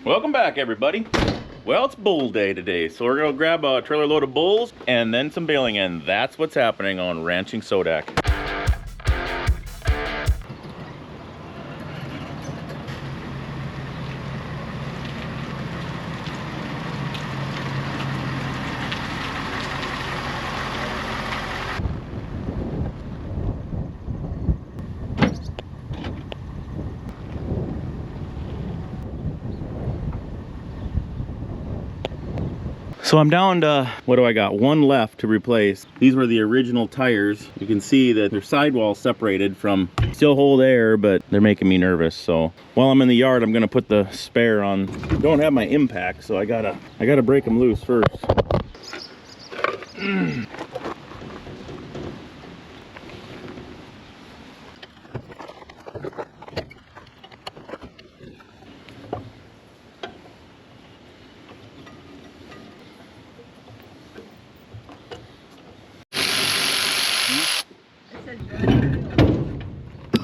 Welcome back, everybody. Well, it's bull day today, so we're gonna grab a trailer load of bulls and then some baling, and that's what's happening on Ranching Sodak. So I'm down to, what do I got? One left to replace. These were the original tires. You can see that their sidewall separated from, still hold air, but they're making me nervous. So while I'm in the yard, I'm gonna put the spare on. Don't have my impact, so I gotta break them loose first.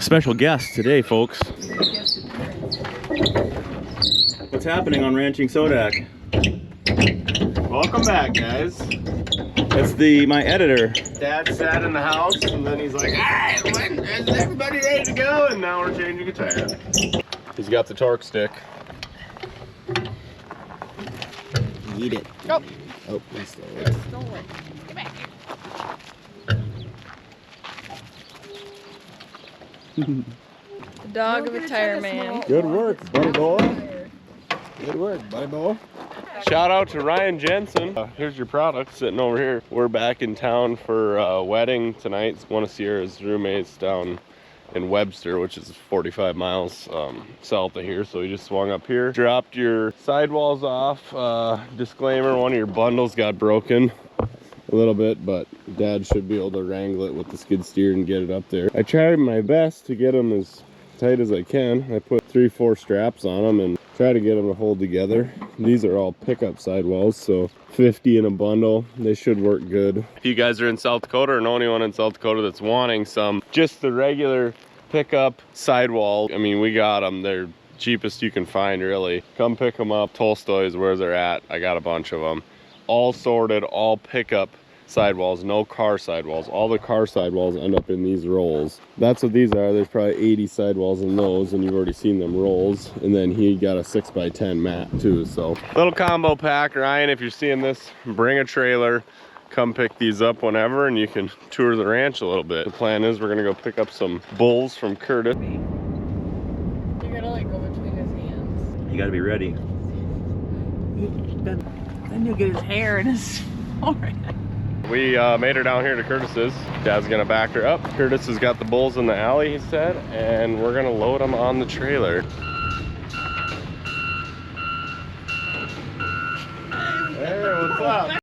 Special guest today, folks. What's happening on Ranching Sodak? Welcome back, guys. That's my editor. Dad sat in the house and then he's like, alright, is everybody ready to go? And now we're changing a tire. He's got the torque stick. Eat it. Go. Oh, we stole it. Stole it. Get back here. The dog of a tire man. Good work, buddy boy. Good work, buddy boy. Shout out to Ryan Jensen. Here's your product sitting over here. We're back in town for a wedding tonight. It's one of Sierra's roommates down in Webster, which is 45 miles south of here. So we just swung up here, dropped your sidewalls off. Disclaimer, one of your bundles got broken a little bit, but Dad should be able to wrangle it with the skid steer and get it up there. I tried my best to get them as tight as I can. I put 3-4 straps on them and try to get them to hold together. These are all pickup sidewalls, so 50 in a bundle. They should work good. If you guys are in South Dakota or know anyone in South Dakota that's wanting some, just the regular pickup sidewall, I mean, we got them. They're cheapest you can find, really. Come pick them up. Tolstoy is where they're at. I got a bunch of them. All sorted, all pickup sidewalls, no car sidewalls. All the car sidewalls end up in these rolls. That's what these are. There's probably 80 sidewalls in those, and you've already seen them rolls. And then he got a 6x10 mat too. So little combo pack. Ryan, if you're seeing this, bring a trailer, come pick these up whenever, and you can tour the ranch a little bit. The plan is we're gonna go pick up some bulls from Curtis. You're gonna like go between his hands. You gotta be ready. Then you'll get his hair in his forehead. We made her down here to Curtis's. Dad's gonna back her up. Curtis has got the bulls in the alley, he said, and we're gonna load them on the trailer. Hey, what's up?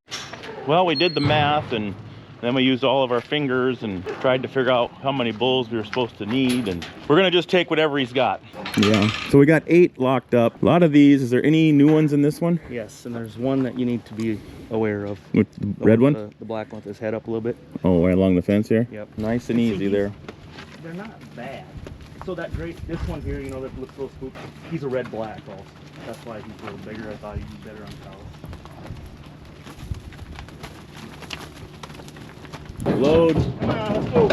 Well, we did the math, and then we used all of our fingers and tried to figure out how many bulls we were supposed to need, and we're gonna just take whatever he's got. Yeah, so we got 8 locked up. A lot of these. Is there any new ones in this one? Yes, and there's one that you need to be aware of. With the red one? The black one with his head up a little bit. Oh, right along the fence here? Yep. Nice and easy there. They're not bad. So that this one here, you know, that looks a little spooky, he's a red black also. That's why he's a little bigger. I thought he'd be better on cows. Load. Come on, let's go.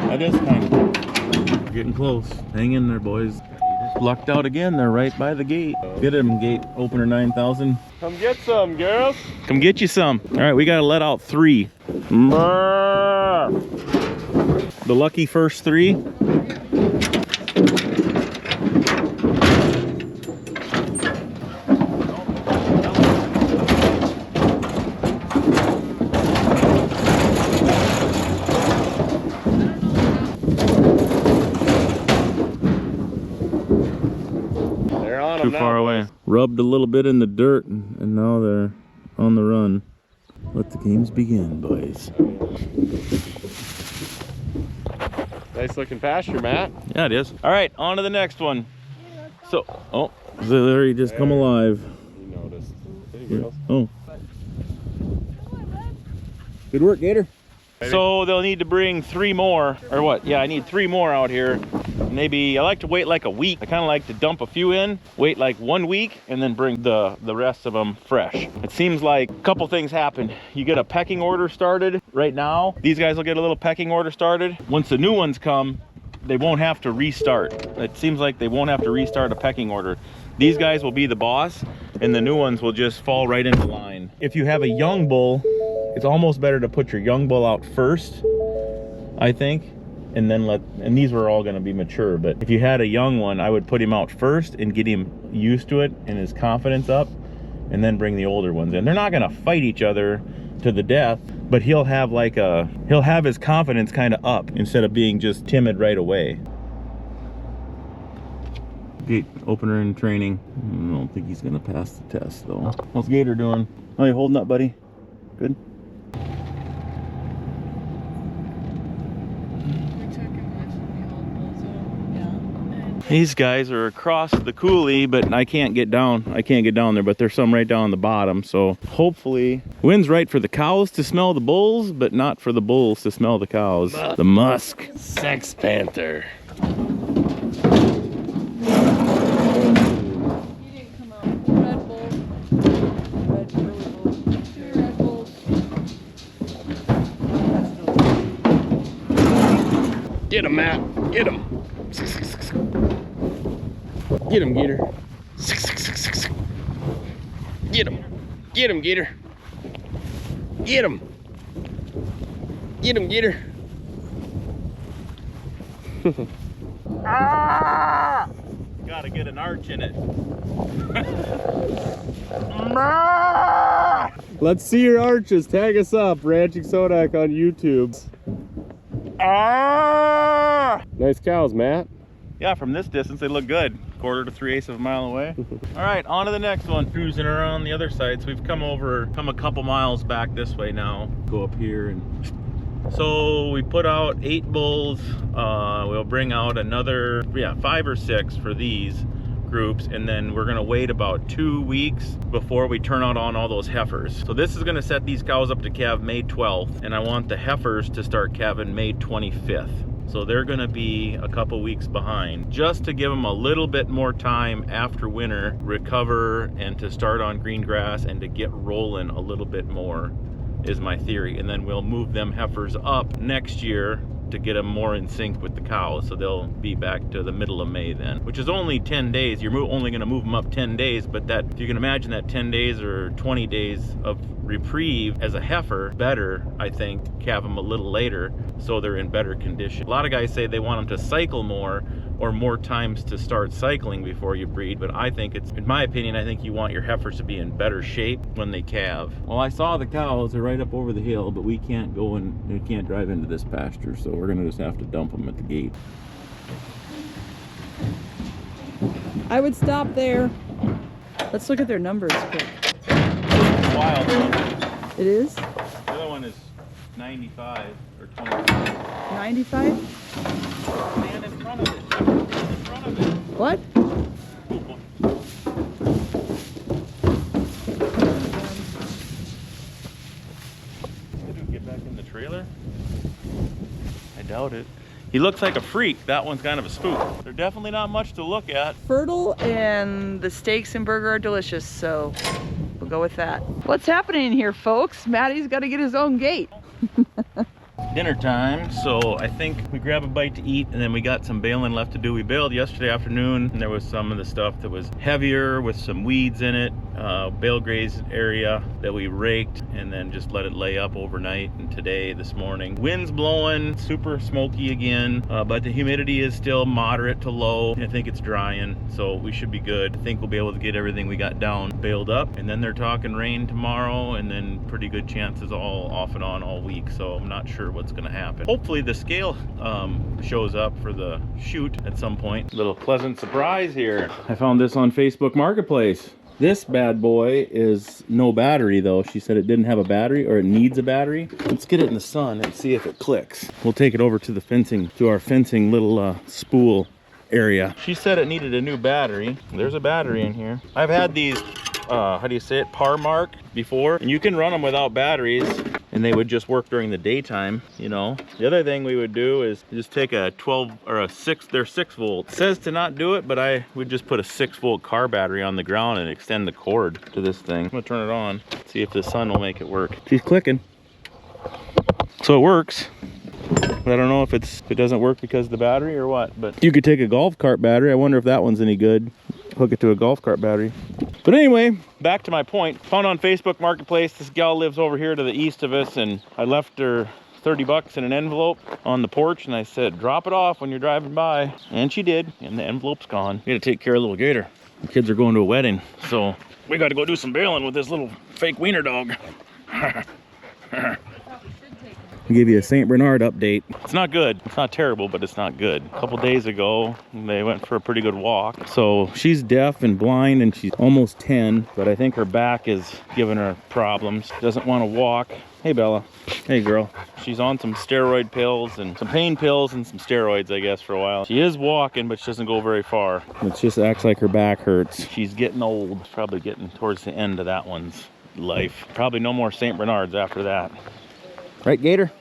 That is kind of getting close. Hang in there, boys. You just lucked out again. They're right by the gate. Get him, gate opener 9,000. Come get some, girls. Come get you some. All right, we got to let out 3. The lucky first 3. Too far away. Rubbed a little bit in the dirt, and now they're on the run. Let the games begin, boys. Nice looking pasture, Matt. Yeah, it is. All right, on to the next one. So, oh, there he just come alive. You noticed. Hey, girls. Oh. Good work, Gator. So they'll need to bring 3 more, or what? Yeah, I need 3 more out here. Maybe I like to wait like a week. I kind of like to dump a few in, wait like 1 week, and then bring the rest of them fresh. It seems like a couple things happen. You get a pecking order started right now. These guys will get a little pecking order started. Once the new ones come, they won't have to restart. It seems like they won't have to restart a pecking order. These guys will be the boss, and the new ones will just fall right into line. If you have a young bull, it's almost better to put your young bull out first, I think, and then and these were all gonna be mature, but if you had a young one, I would put him out first and get him used to it and his confidence up, and then bring the older ones in. They're not gonna fight each other to the death, but he'll have his confidence kind of up instead of being just timid right away. Gate opener in training. I don't think he's gonna pass the test though. How's Gator doing? How you holding up, buddy? Good? These guys are across the coulee, but I can't get down. I can't get down there, but there's some right down on the bottom. So hopefully, wind's right for the cows to smell the bulls, but not for the bulls to smell the cows. The musk. Sex Panther. Get him, Matt. Get him. Get him, Gator. Get him. Get him, Gator. Get him. Get him, Gator. Ah! Gotta get an arch in it. Let's see your arches. Tag us up, Ranching Sodak on YouTube. Ah! Nice cows, Matt. Yeah, from this distance they look good. 1/4 to 3/8 of a mile away. All right, on to the next one. Cruising around the other side. So we've come a couple miles back this way now. Go up here, and so we put out 8 bulls. We'll bring out another 5 or 6 for these groups, and then we're gonna wait about 2 weeks before we turn out on all those heifers. So this is gonna set these cows up to calve May 12th, and I want the heifers to start calving May 25th. So they're gonna be a couple weeks behind, just to give them a little bit more time after winter, recover, and to start on green grass and to get rolling a little bit more, is my theory. And then we'll move them heifers up next year to get them more in sync with the cows, so they'll be back to the middle of May then, which is only 10 days. You're only going to move them up 10 days, but that, if you can imagine that 10 days or 20 days of reprieve as a heifer, better, I think, calve them a little later so they're in better condition. A lot of guys say they want them to cycle more, or more times to start cycling before you breed, but I think it's, in my opinion, I think you want your heifers to be in better shape when they calve. Well, I saw the cows are right up over the hill, but we can't go and we can't drive into this pasture, so we're gonna just have to dump them at the gate. I would stop there. Let's look at their numbers quick. Wild one. It is? The other one is 95 or 25. 95? Man in front of it. In front of it. What? Did we get back in the trailer? I doubt it. He looks like a freak. That one's kind of a spook. They're definitely not much to look at. Fertile, and the steaks and burger are delicious, so we'll go with that. What's happening here, folks? Matty's got to get his own gate. Dinner time, so I think we grab a bite to eat, and then we got some baling left to do. We baled yesterday afternoon, and there was some of the stuff that was heavier with some weeds in it, bale grazed area that we raked and then just let it lay up overnight. And today, this morning, wind's blowing, super smoky again, but the humidity is still moderate to low. I think it's drying, so we should be good. I think we'll be able to get everything we got down baled up, and then they're talking rain tomorrow, and then pretty good chances all off and on all week, so I'm not sure what's going to happen. Hopefully the scale shows up for the shoot at some point. Little pleasant surprise here. I found this on Facebook Marketplace. This bad boy is no battery though. She said it didn't have a battery, or it needs a battery. Let's get it in the sun and see if it clicks. We'll take it over to the fencing, to our fencing little spool area. She said it needed a new battery. There's a battery in here. I've had these how do you say it, Par Mark before, and you can run them without batteries. and they would just work during the daytime, you know. The other thing we would do is just take a 12 or a 6, they're 6 volt. It says to not do it, but I would just put a 6 volt car battery on the ground and extend the cord to this thing. I'm gonna turn it on, see if the sun will make it work. She's clicking. So it works. But I don't know if it doesn't work because of the battery or what, but you could take a golf cart battery. I wonder if that one's any good. Hook it to a golf cart battery. But anyway, back to my point. Found on Facebook Marketplace, this gal lives over here to the east of us, and I left her 30 bucks in an envelope on the porch, and I said, drop it off when you're driving by. And she did, and the envelope's gone. We gotta take care of little Gator. The kids are going to a wedding, so we gotta go do some bailing with this little fake wiener dog. Give you a St. Bernard update. It's not good. It's not terrible, but it's not good. A couple days ago, they went for a pretty good walk. So she's deaf and blind, and she's almost 10, but I think her back is giving her problems. Doesn't want to walk. Hey, Bella. Hey, girl. She's on some steroid pills and some pain pills and some steroids, I guess, for a while. She is walking, but she doesn't go very far. It just acts like her back hurts. She's getting old. Probably getting towards the end of that one's life. Probably no more St. Bernards after that. Right, Gator?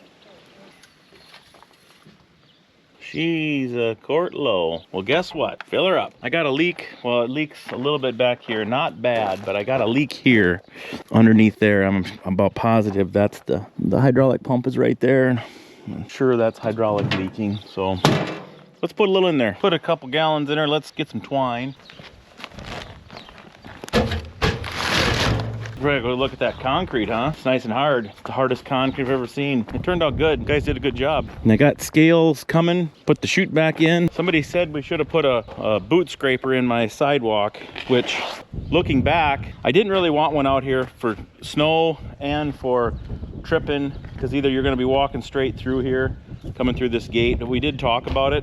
She's a quart low. Well, guess what? Fill her up. I got a leak. Well, it leaks a little bit back here. Not bad, but I got a leak here underneath there. I'm about positive that's the hydraulic pump is right there. I'm sure that's hydraulic leaking. So let's put a little in there. Put a couple gallons in there. Let's get some twine. We're gonna go look at that concrete, huh? It's nice and hard. It's the hardest concrete I've ever seen. It turned out good. You guys did a good job. And I got scales coming. Put the chute back in. Somebody said we should have put a boot scraper in my sidewalk, which, looking back, I didn't really want one out here for snow and for tripping, because either you're gonna be walking straight through here, coming through this gate. We did talk about it,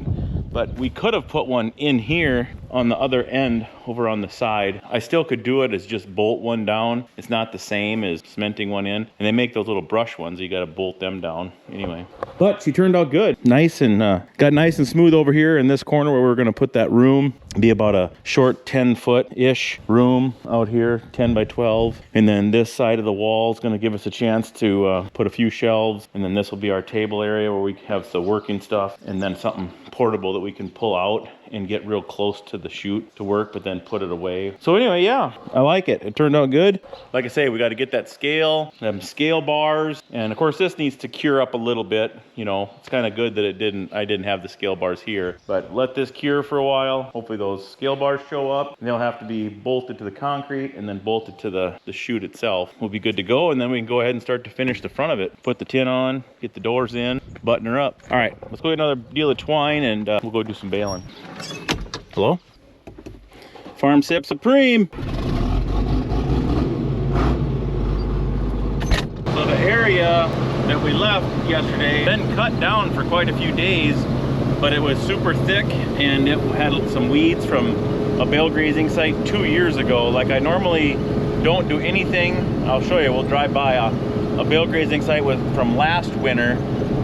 but we could have put one in here on the other end over on the side. I still could do it as just bolt one down. It's not the same as cementing one in. And they make those little brush ones. You got to bolt them down anyway. But she turned out good. Nice and got nice and smooth over here in this corner where we're going to put that room. Be about a short 10-foot-ish room out here, 10 by 12. And then this side of the wall is going to give us a chance to put a few shelves. And then this will be our table area where we have the working stuff. And then something portable that we can pull out and get real close to the chute to work, but then put it away. So anyway, yeah, I like it. It turned out good. Like I say, we got to get that scale, them scale bars. And of course, this needs to cure up a little bit. You know, it's kind of good that I didn't have the scale bars here, but let this cure for a while. Hopefully those scale bars show up, and they'll have to be bolted to the concrete and then bolted to the chute itself. We'll be good to go. And then we can go ahead and start to finish the front of it. Put the tin on, get the doors in, button her up. All right, let's go get another deal of twine, and we'll go do some baling. Hello? Farm Sip Supreme. So the area that we left yesterday been cut down for quite a few days, but it was super thick and it had some weeds from a bale grazing site 2 years ago. Like, I normally don't do anything. I'll show you, we'll drive by a bale grazing site from last winter.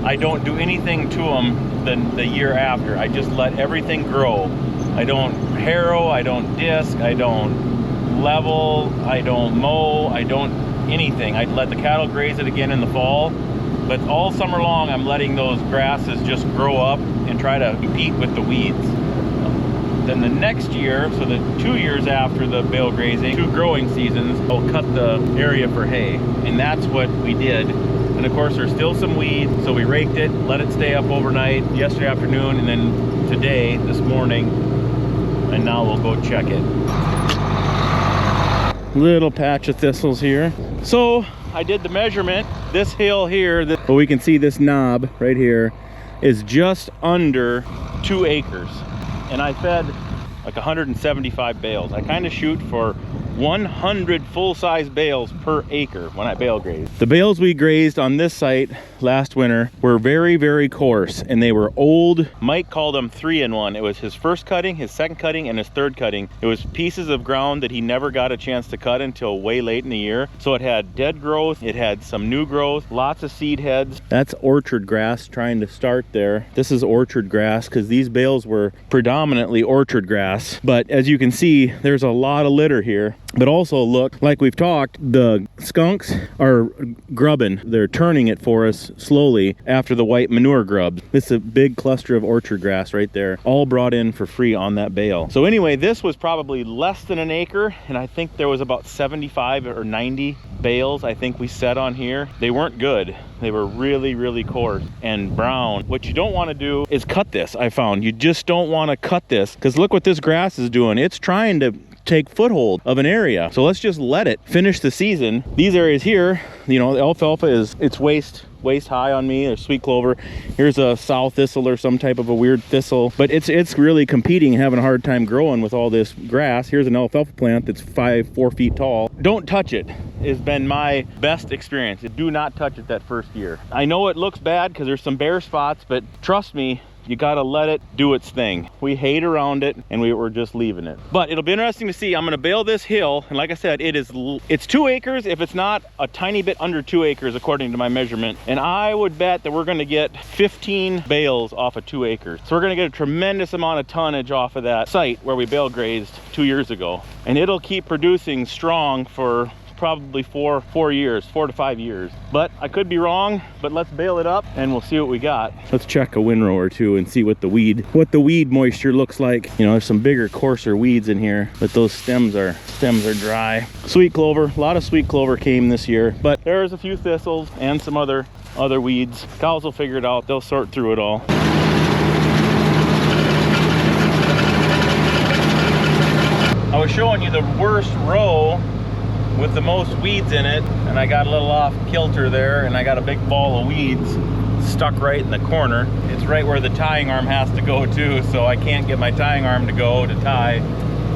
I don't do anything to them the year after. I just let everything grow. I don't harrow, I don't disc, I don't level, I don't mow, I don't anything. I let the cattle graze it again in the fall, but all summer long I'm letting those grasses just grow up and try to compete with the weeds. Then the next year, so the 2 years after the bale grazing, 2 growing seasons, I'll cut the area for hay, and that's what we did. And of course there's still some weeds, so we raked it, let it stay up overnight yesterday afternoon, and then today, this morning, and now we'll go check it. Little patch of thistles here. So I did the measurement. This hill here, well, we can see this knob right here is just under 2 acres. And I fed like 175 bales. I kind of shoot for 100 full-size bales per acre when I bale graze. The bales we grazed on this site last winter were very, very coarse, and they were old. Mike called them 3-in-1. It was his first cutting, his second cutting, and his third cutting. It was pieces of ground that he never got a chance to cut until way late in the year. So it had dead growth, it had some new growth, lots of seed heads. That's orchard grass trying to start there. This is orchard grass because these bales were predominantly orchard grass. But as you can see, there's a lot of litter here. But also look, like we've talked, the skunks are grubbing. They're turning it for us slowly after the white manure grubs. This is a big cluster of orchard grass right there, all brought in for free on that bale. So anyway, this was probably less than an acre, and I think there was about 75 or 90 bales I think we set on here. They weren't good. They were really, really coarse and brown. What you don't want to do is cut this, I found. You just don't want to cut this, because look what this grass is doing. It's trying to take foothold of an area. So let's just let it finish the season. These areas here, you know, the alfalfa is, it's waist high on me. There's sweet clover. Here's a sow thistle or some type of a weird thistle, but it's really competing and having a hard time growing with all this grass. Here's an alfalfa plant that's 4 feet tall. Don't touch it has been my best experience. Do not touch it that first year. I know it looks bad because there's some bare spots, but trust me, you gotta let it do its thing. We hate around it and we were just leaving it. But it'll be interesting to see. I'm gonna bale this hill, and like I said, it's 2 acres, if it's not a tiny bit under 2 acres according to my measurement. And I would bet that we're gonna get 15 bales off of 2 acres. So we're gonna get a tremendous amount of tonnage off of that site where we bale grazed 2 years ago. And it'll keep producing strong for probably 4 to 5 years. But I could be wrong, but let's bale it up and we'll see what we got. Let's check a windrow or two and see what the weed moisture looks like. You know, there's some bigger, coarser weeds in here, but those stems are dry. Sweet clover, a lot of sweet clover came this year, but there's a few thistles and some other weeds. Cows will figure it out. They'll sort through it all. I was showing you the worst row with the most weeds in it, and I got a little off kilter there, and I got a big ball of weeds stuck right in the corner. It's right where the tying arm has to go too, so I can't get my tying arm to go to tie.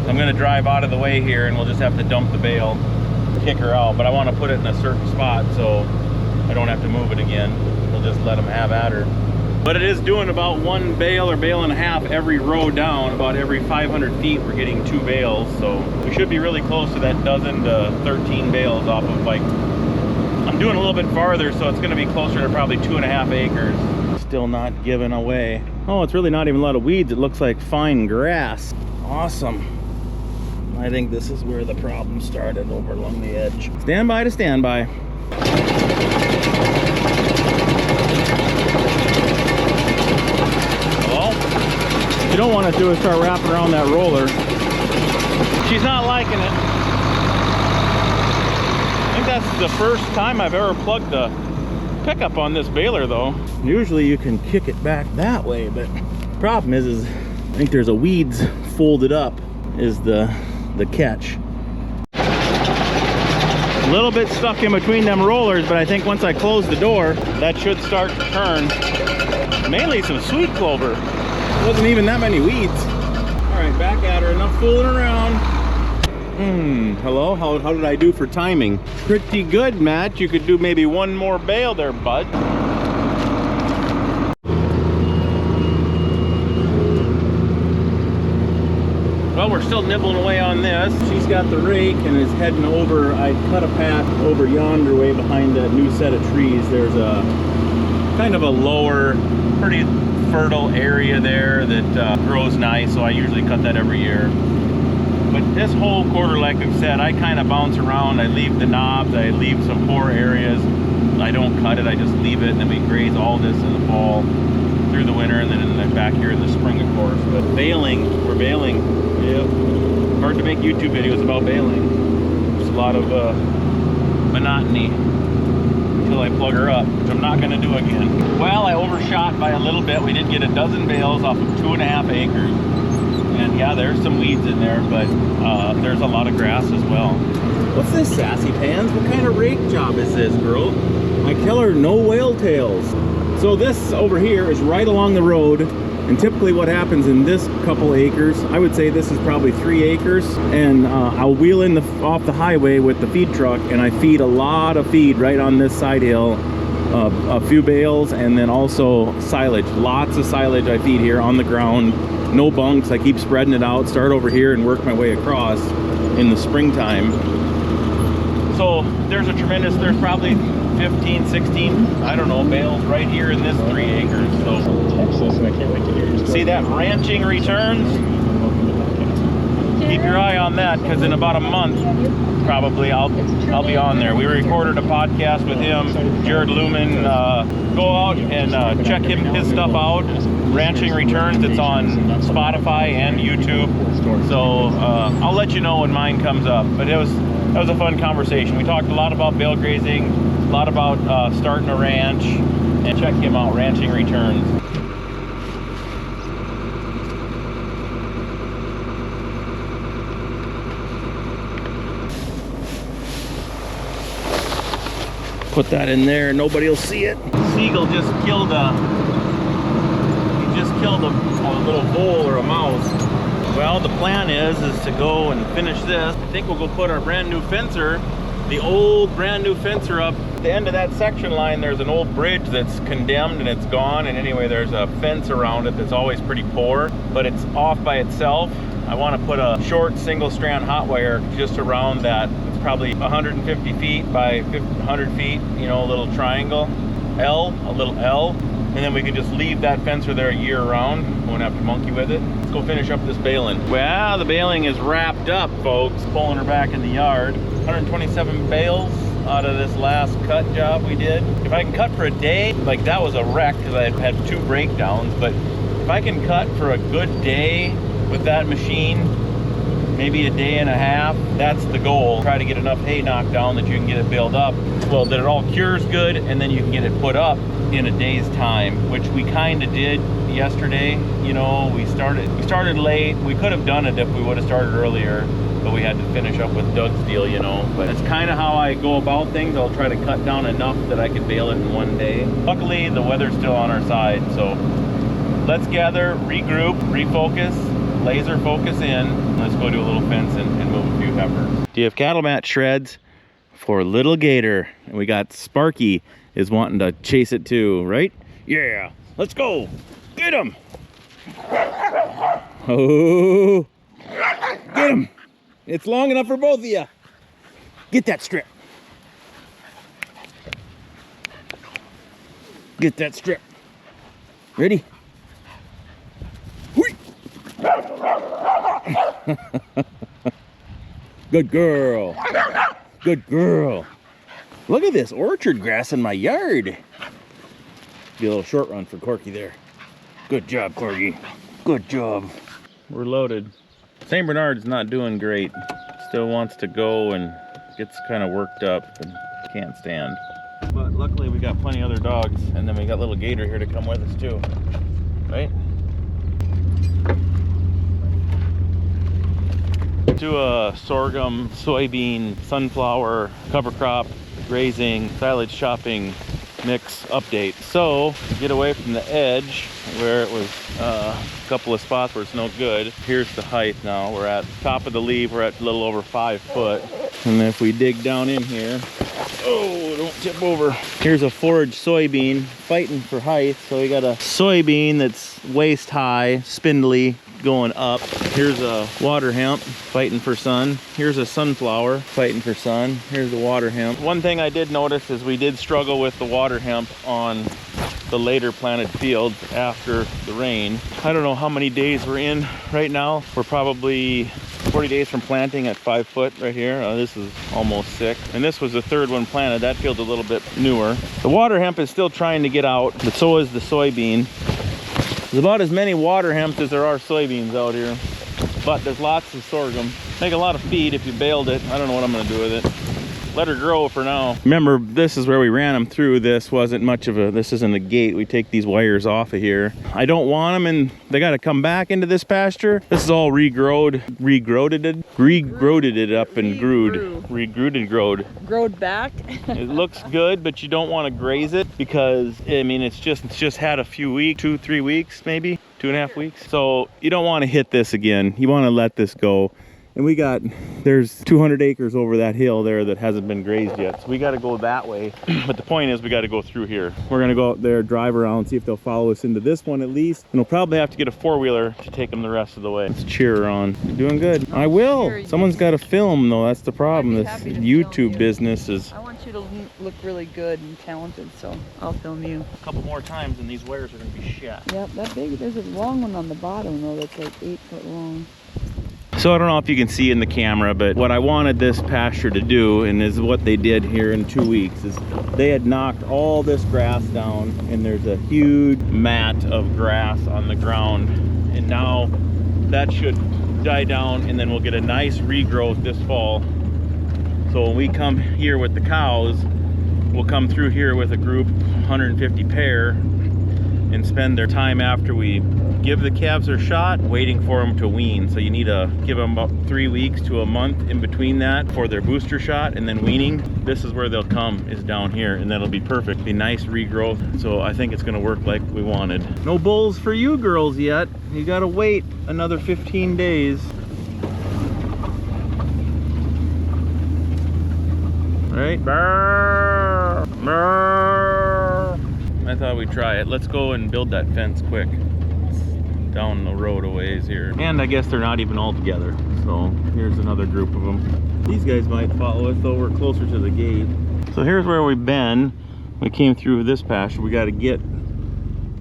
I'm gonna drive out of the way here and we'll just have to dump the bale, kick her out, but I want to put it in a certain spot so I don't have to move it again. We'll just let them have at her. But it is doing about 1 bale or bale and a half every row down. About every 500 feet we're getting 2 bales, so we should be really close to that dozen to 13 bales off of, like, I'm doing a little bit farther, so it's going to be closer to probably 2.5 acres. Still not giving away. Oh, it's really not even a lot of weeds. It looks like fine grass. Awesome. I think this is where the problem started, over along the edge. Stand by to stand by. What you don't want to do is start wrapping around that roller. She's not liking it. I think that's the first time I've ever plugged the pickup on this baler though. Usually you can kick it back that way, but the problem is I think there's a weeds folded up is the catch. A little bit stuck in between them rollers, but I think once I close the door, that should start to turn. Mainly some sweet clover. Wasn't even that many weeds. All right, back at her. Enough fooling around. Hello. How did I do for timing? Pretty good, Matt. You could do maybe 1 more bale there, bud. Well, we're still nibbling away on this. She's got the rake and is heading over. I cut a path over yonder way behind that new set of trees. There's a kind of a lower, pretty fertile area there that grows nice, so I usually cut that every year. But this whole quarter, like I've said, I kind of bounce around. I leave the knobs, I leave some poor areas. I don't cut it, I just leave it, and then we graze all this in the fall through the winter, and then back here in the spring, of course. But baling, we're baling. Yep. Hard to make YouTube videos about baling. There's a lot of monotony until I plug her up, which I'm not going to do again. Well, I overshot by a little bit. We did get a dozen bales off of 2.5 acres. And yeah, there's some weeds in there, but there's a lot of grass as well. What's this, Sassy Pants? What kind of rake job is this, girl? I tell her no whale tails. So this over here is right along the road. And typically what happens in this couple acres, I would say this is probably 3 acres, and I'll wheel in off the highway with the feed truck, and I feed a lot of feed right on this side hill, a few bales, and then also silage. Lots of silage I feed here on the ground, no bunks. I keep spreading it out, start over here and work my way across in the springtime. So there's probably 15, 16, I don't know, bales right here in this 3 acres. So Texas, and I can't wait to hear your story. See that ranching returns? keep your eye on that, because in about a month, probably I'll be on there. We recorded a podcast with him, Jared Lumen. Go out and check his stuff out. Ranching Returns. It's on Spotify and YouTube. So I'll let you know when mine comes up. But that was a fun conversation. We talked a lot about bale grazing, a lot about starting a ranch, and check him out, Ranching Returns. Put that in there, nobody will see it. Seagull just killed a little vole or a mouse. Well, the plan is to go and finish this. I think we'll go put our brand new fencer, the old brand new fencer up. At the end of that section line, there's an old bridge that's condemned and it's gone. And anyway, there's a fence around it that's always pretty poor, but it's off by itself. I want to put a short single strand hot wire just around that. It's probably 150 feet by 100 feet, you know, a little triangle, a little L. And then we can just leave that fencer there year round. Won't have to monkey with it. Let's go finish up this baling. Well, the baling is wrapped up, folks. Pulling her back in the yard. 127 bales out of this last cut job we did. If I can cut for a day, like that was a wreck because I had 2 breakdowns, but if I can cut for a good day with that machine, maybe a day and a half, that's the goal. Try to get enough hay knocked down that you can get it baled up. Well, that it all cures good, and then you can get it put up in a day's time, which we kind of did yesterday. You know, we started late. We could have done it if we would have started earlier, but we had to finish up with Doug's deal, you know. But it's kind of how I go about things. I'll try to cut down enough that I can bale it in one day. Luckily, the weather's still on our side, so let's gather, regroup, refocus, laser focus in. Let's go do a little fence and move a few heifers. Do you have cattle mat shreds for Little Gator? And we got Sparky is wanting to chase it too, right? Yeah, let's go. Get him. Oh, get him. It's long enough for both of you. Get that strip. Get that strip. Ready? Good girl. Good girl. Look at this orchard grass in my yard. Be a little short run for Corky there. Good job, Corky. Good job. We're loaded. St. Bernard's not doing great. Still wants to go and gets kind of worked up and can't stand. But luckily we got plenty of other dogs, and then we got little Gator here to come with us too. Right? Do a sorghum, soybean, sunflower, cover crop, grazing, silage chopping mix update. So get away from the edge where it was a couple of spots where it's no good. Here's the height now. We're at top of the leaf. We're at a little over 5 foot. And if we dig down in here, oh, don't tip over. Here's a forage soybean fighting for height. So we got a soybean that's waist high, spindly, going up. Here's a water hemp fighting for sun. Here's a sunflower fighting for sun. Here's the water hemp. One thing I did notice is we did struggle with the water hemp on the later planted fields after the rain. I don't know how many days we're in right now. We're probably 40 days from planting at 5 foot right here. This is almost 6. And this was the 3rd one planted. That field's a little bit newer. The water hemp is still trying to get out, but so is the soybean. There's about as many water hemps as there are soybeans out here, but there's lots of sorghum. Make a lot of feed if you baled it. I don't know what I'm gonna do with it. Let her grow for now. Remember, this is where we ran them through. This wasn't much of a, this isn't a gate. We take these wires off of here. I don't want them, and they gotta come back into this pasture. This is all regrowed it up and growed back. It looks good, but you don't want to graze it because, I mean, it's just had a few weeks, 2-3 weeks, maybe 2.5 weeks. So you don't want to hit this again. You want to let this go. And there's 200 acres over that hill there that hasn't been grazed yet. So we got to go that way. But the point is we got to go through here. We're going to go out there, drive around, see if they'll follow us into this one at least. And we'll probably have to get a 4-wheeler to take them the rest of the way. Let's cheer her on. You're doing good. I will. Someone's got to film though. That's the problem. This YouTube business is... I want you to look really good and talented, so I'll film you. A couple more times and these wires are going to be shot. Yep, that big. There's a long one on the bottom though that's like 8 foot long. So I don't know if you can see in the camera, but what I wanted this pasture to do, and is what they did here in 2 weeks, is they had knocked all this grass down, and there's a huge mat of grass on the ground, and now that should die down, and then we'll get a nice regrowth this fall. So when we come here with the cows, we'll come through here with a group, 150 pair, and spend their time after we give the calves their shot waiting for them to wean. So you need to give them about 3 weeks to a month in between that for their booster shot and then weaning. This is where they'll come, is down here, and that'll be perfect. Be nice regrowth. So I think it's gonna work like we wanted. No bulls for you girls yet. You gotta wait another 15 days. Right? Brrr, brrr. I thought we'd try it. Let's go and build that fence quick. It's down the road a ways here. And I guess they're not even all together. So here's another group of them. These guys might follow us, though we're closer to the gate. So here's where we've been. We came through this pasture. We got to get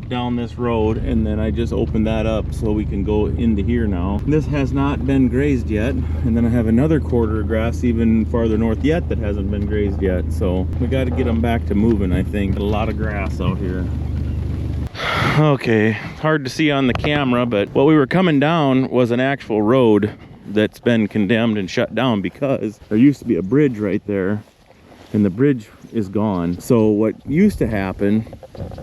down this road, and then I just opened that up so we can go into here now. This has not been grazed yet, and then I have another quarter of grass even farther north yet that hasn't been grazed yet. So we got to get them back to moving. I think a lot of grass out here. Okay, hard to see on the camera, but what we were coming down was an actual road that's been condemned and shut down because there used to be a bridge right there, and the bridge is gone. So what used to happen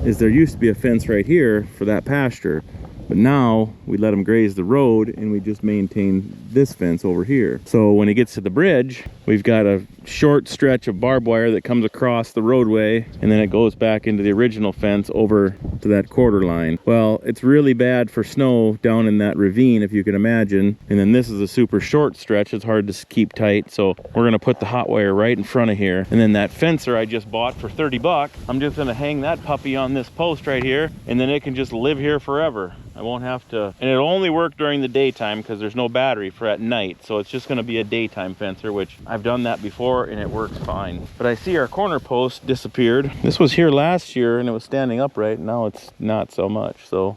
is there used to be a fence right here for that pasture, but now we let them graze the road and we just maintain this fence over here. So when it gets to the bridge, we've got a short stretch of barbed wire that comes across the roadway, and then it goes back into the original fence over to that quarter line. Well, it's really bad for snow down in that ravine, if you can imagine, and then this is a super short stretch. It's hard to keep tight, so we're gonna put the hot wire right in front of here, and then that fencer I just bought for 30 bucks, I'm just gonna hang that puppy on this post right here, and then it can just live here forever. I won't have to, and it'll only work during the daytime because there's no battery for at night, so it's just going to be a daytime fencer, which I've done that before and it works fine. But I see our corner post disappeared. This was here last year and it was standing upright, and now it's not so much. So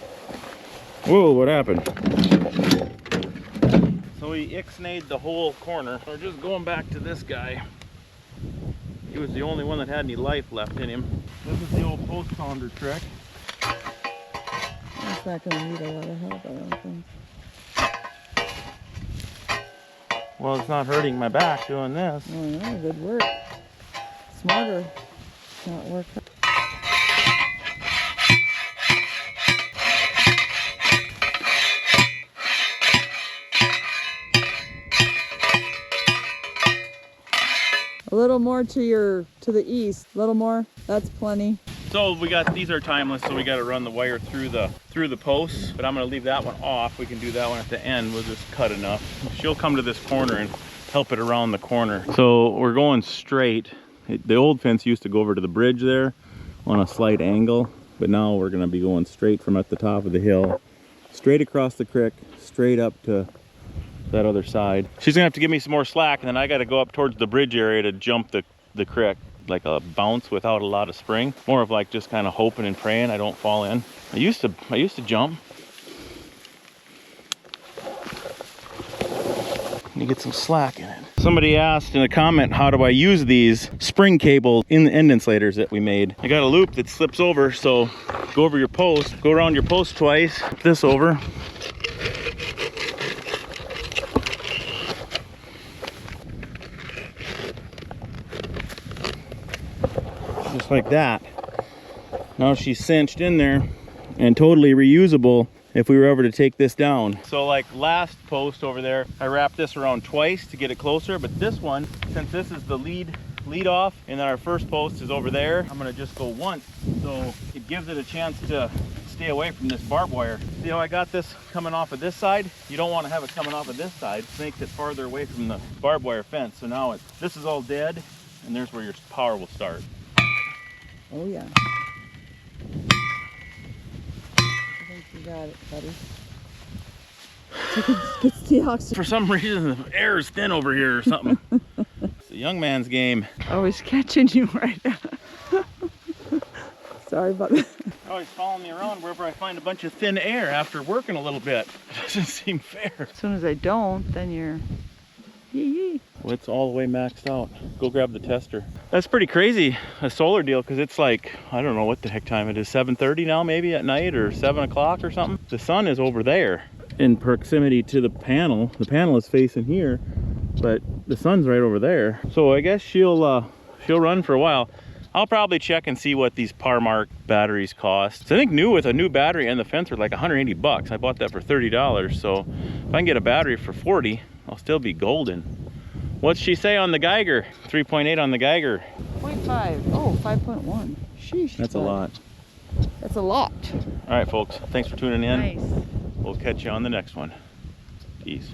whoa, what happened? So we ixnayed the whole corner. We're just going back to this guy. He was the only one that had any life left in him. This is the old post pounder trick. It's not going to need a lot of help, I don't think. Well, it's not hurting my back doing this. Oh, no, good work. Smarter. Not work. A little more to the east. A little more. That's plenty. So we got, these are timeless, so we got to run the wire through the posts, but I'm going to leave that one off. We can do that one at the end. We'll just cut enough. She'll come to this corner and help it around the corner. So we're going straight. The old fence used to go over to the bridge there on a slight angle, but now we're going to be going straight from at the top of the hill, straight across the creek, straight up to that other side. She's going to have to give me some more slack, and then I got to go up towards the bridge area to jump the creek. Like a bounce without a lot of spring, more of like just kind of hoping and praying I don't fall in. I used to jump. You get some slack in it. Somebody asked in a comment, how do I use these spring cables in the end insulators that we made? I got a loop that slips over, so go over your post, go around your post twice, flip this over. Just like that. Now she's cinched in there and totally reusable if we were ever to take this down. So like last post over there, I wrapped this around twice to get it closer, but this one, since this is the lead off and then our first post is over there, I'm gonna just go once. So it gives it a chance to stay away from this barbed wire. See how I got this coming off of this side? You don't want to have it coming off of this side. It makes it farther away from the barbed wire fence. So now this is all dead, and there's where your power will start. Oh yeah. I think you got it, buddy. Gets the oxygen. For some reason, the air is thin over here or something. It's a young man's game. Always catching you right now. Sorry about that. Always following me around wherever I find a bunch of thin air after working a little bit. It doesn't seem fair. As soon as I don't, then you're yee. Well, it's all the way maxed out. Go grab the tester. That's pretty crazy, a solar deal, because it's like, I don't know what the heck time it is, 7:30 now maybe at night, or 7 o'clock or something. The sun is over there in proximity to the panel. The panel is facing here, but the sun's right over there. So I guess she'll run for a while. I'll probably check and see what these Parmark batteries cost. So I think new with a new battery and the fence are like 180 bucks. I bought that for $30. So if I can get a battery for 40, I'll still be golden. What's she say on the Geiger? 3.8 on the Geiger. 0.5. Oh, 5.1. Sheesh. That's a lot. That's a lot. All right, folks. Thanks for tuning in. Nice. We'll catch you on the next one. Peace.